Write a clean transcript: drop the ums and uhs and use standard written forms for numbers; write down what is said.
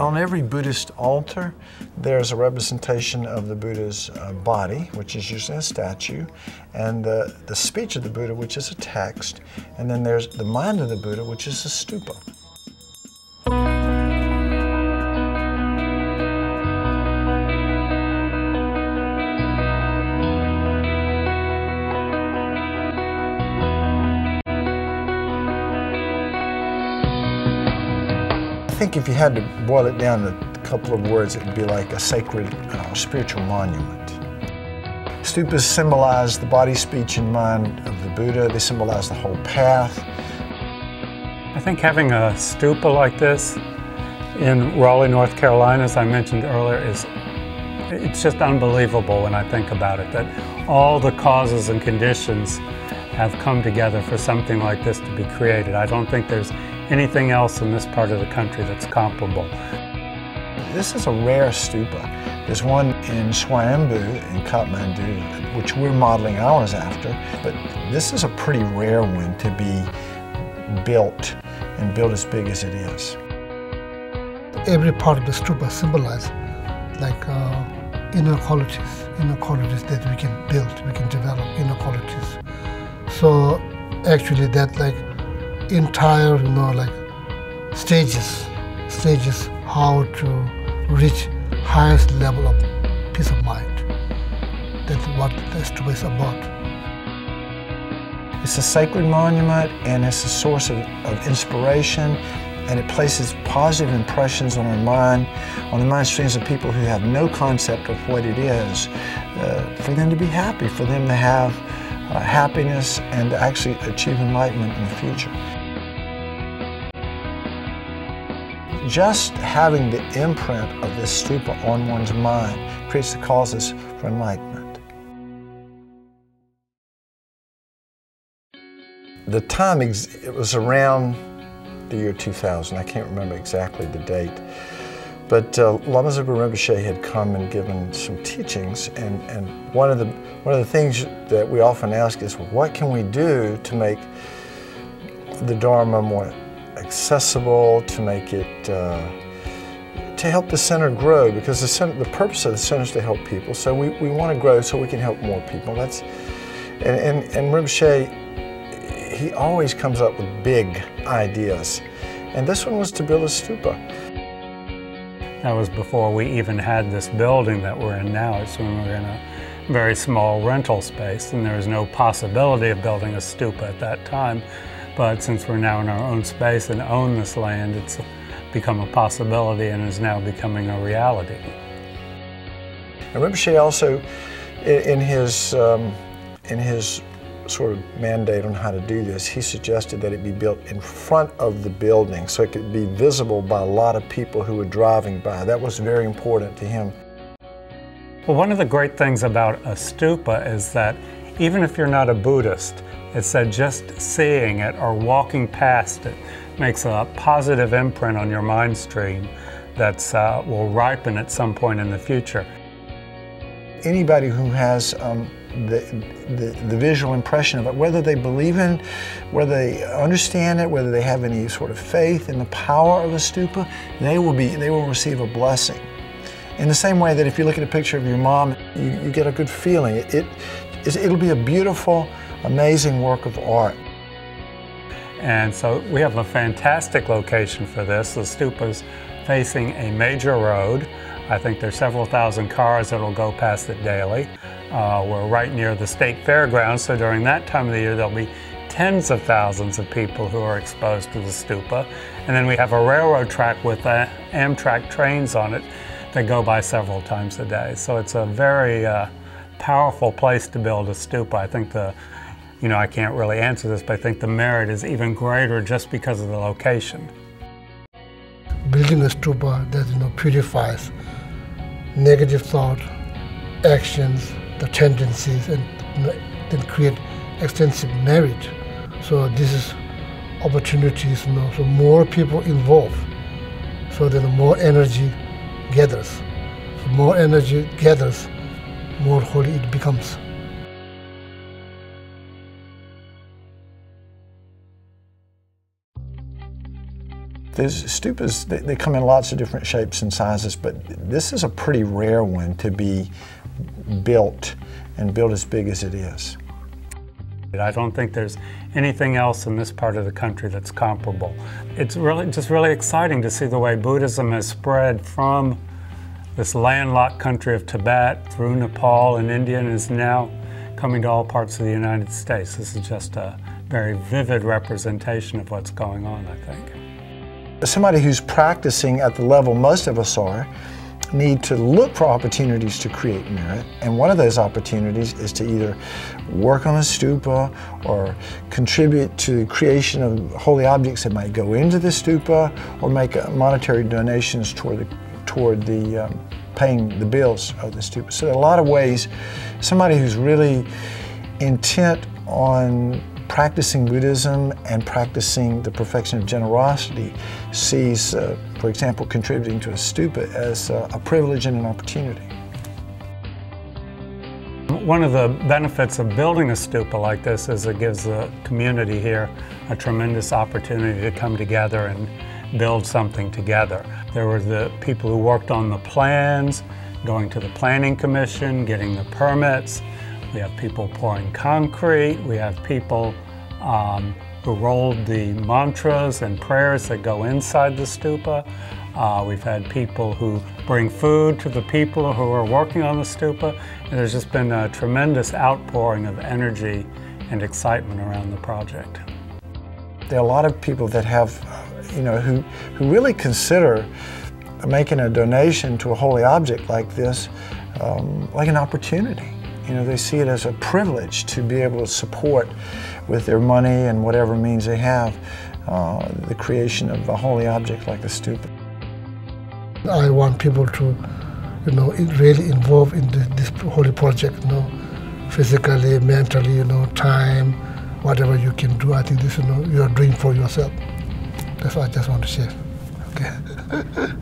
On every Buddhist altar, there's a representation of the Buddha's body, which is usually a statue, and the speech of the Buddha, which is a text, and then there's the mind of the Buddha, which is a stupa. I think if you had to boil it down to a couple of words, it would be like a sacred spiritual monument. Stupas symbolize the body, speech, and mind of the Buddha. They symbolize the whole path. I think having a stupa like this in Raleigh, North Carolina, as I mentioned earlier, it's just unbelievable when I think about it, that all the causes and conditions have come together for something like this to be created. I don't think there's anything else in this part of the country that's comparable. This is a rare stupa. There's one in Swayambhu in Kathmandu, which we're modeling ours after, but this is a pretty rare one to be built and built as big as it is. Every part of the stupa symbolizes like inner qualities that we can build, we can develop inner qualities. So actually that like entire, like stages how to reach highest level of peace of mind. That's what the stupa is about. It's a sacred monument, and it's a source of inspiration, and it places positive impressions on our mind, on the mind streams of people who have no concept of what it is, for them to be happy, for them to have happiness and to actually achieve enlightenment in the future. Just having the imprint of this stupa on one's mind creates the causes for enlightenment. The time, it was around the year 2000. I can't remember exactly the date. But Lama Zopa Rinpoche had come and given some teachings, and one of the things that we often ask is, what can we do to make the Dharma more accessible, to make it, to help the center grow, because the purpose of the center is to help people. So we want to grow so we can help more people. And Rinpoche, he always comes up with big ideas, and this one was to build a stupa. That was before we even had this building that we're in now. It's when we were in a very small rental space, and there was no possibility of building a stupa at that time. But since we're now in our own space and own this land, it's become a possibility and is now becoming a reality. And Rinpoche also, in his sort of mandate on how to do this, he suggested that it be built in front of the building so it could be visible by a lot of people who were driving by. That was very important to him. Well, one of the great things about a stupa is that even if you're not a Buddhist, it said just seeing it or walking past it makes a positive imprint on your mind stream that will ripen at some point in the future. Anybody who has the visual impression of it, whether they believe in, whether they understand it, whether they have any sort of faith in the power of a stupa, they will receive a blessing. In the same way that if you look at a picture of your mom, you get a good feeling. It'll be a beautiful, amazing work of art. And so we have a fantastic location for this. The stupa's facing a major road. I think there's several thousand cars that will go past it daily. We're right near the state fairgrounds, so during that time of the year there'll be tens of thousands of people who are exposed to the stupa. And then we have a railroad track with Amtrak trains on it that go by several times a day. So it's a very powerful place to build a stupa. I think I can't really answer this, but I think the merit is even greater just because of the location. Building a stupa that purifies negative thought, actions, the tendencies, and then create extensive merit. So this is opportunities, so more people involved, so then more energy gathers. So more energy gathers, more holy it becomes. These stupas, they come in lots of different shapes and sizes, but this is a pretty rare one to be built and built as big as it is. I don't think there's anything else in this part of the country that's comparable. It's really exciting to see the way Buddhism has spread from this landlocked country of Tibet through Nepal and India and is now coming to all parts of the United States. This is just a very vivid representation of what's going on, I think. Somebody who's practicing at the level most of us are need to look for opportunities to create merit, and one of those opportunities is to either work on a stupa or contribute to the creation of holy objects that might go into the stupa, or make monetary donations toward paying the bills of the stupa. So there are a lot of ways somebody who's really intent on practicing Buddhism and practicing the perfection of generosity sees, for example, contributing to a stupa as a privilege and an opportunity. One of the benefits of building a stupa like this is it gives the community here a tremendous opportunity to come together and build something together. There were the people who worked on the plans, going to the planning commission, getting the permits. We have people pouring concrete. We have people who rolled the mantras and prayers that go inside the stupa. We've had people who bring food to the people who are working on the stupa. And there's just been a tremendous outpouring of energy and excitement around the project. There are a lot of people that have, who really consider making a donation to a holy object like this like an opportunity. They see it as a privilege to be able to support with their money and whatever means they have the creation of a holy object like the stupa. I want people to, really involve in this holy project, physically, mentally, time, whatever you can do. I think this, you are doing for yourself. That's what I just want to share. Okay.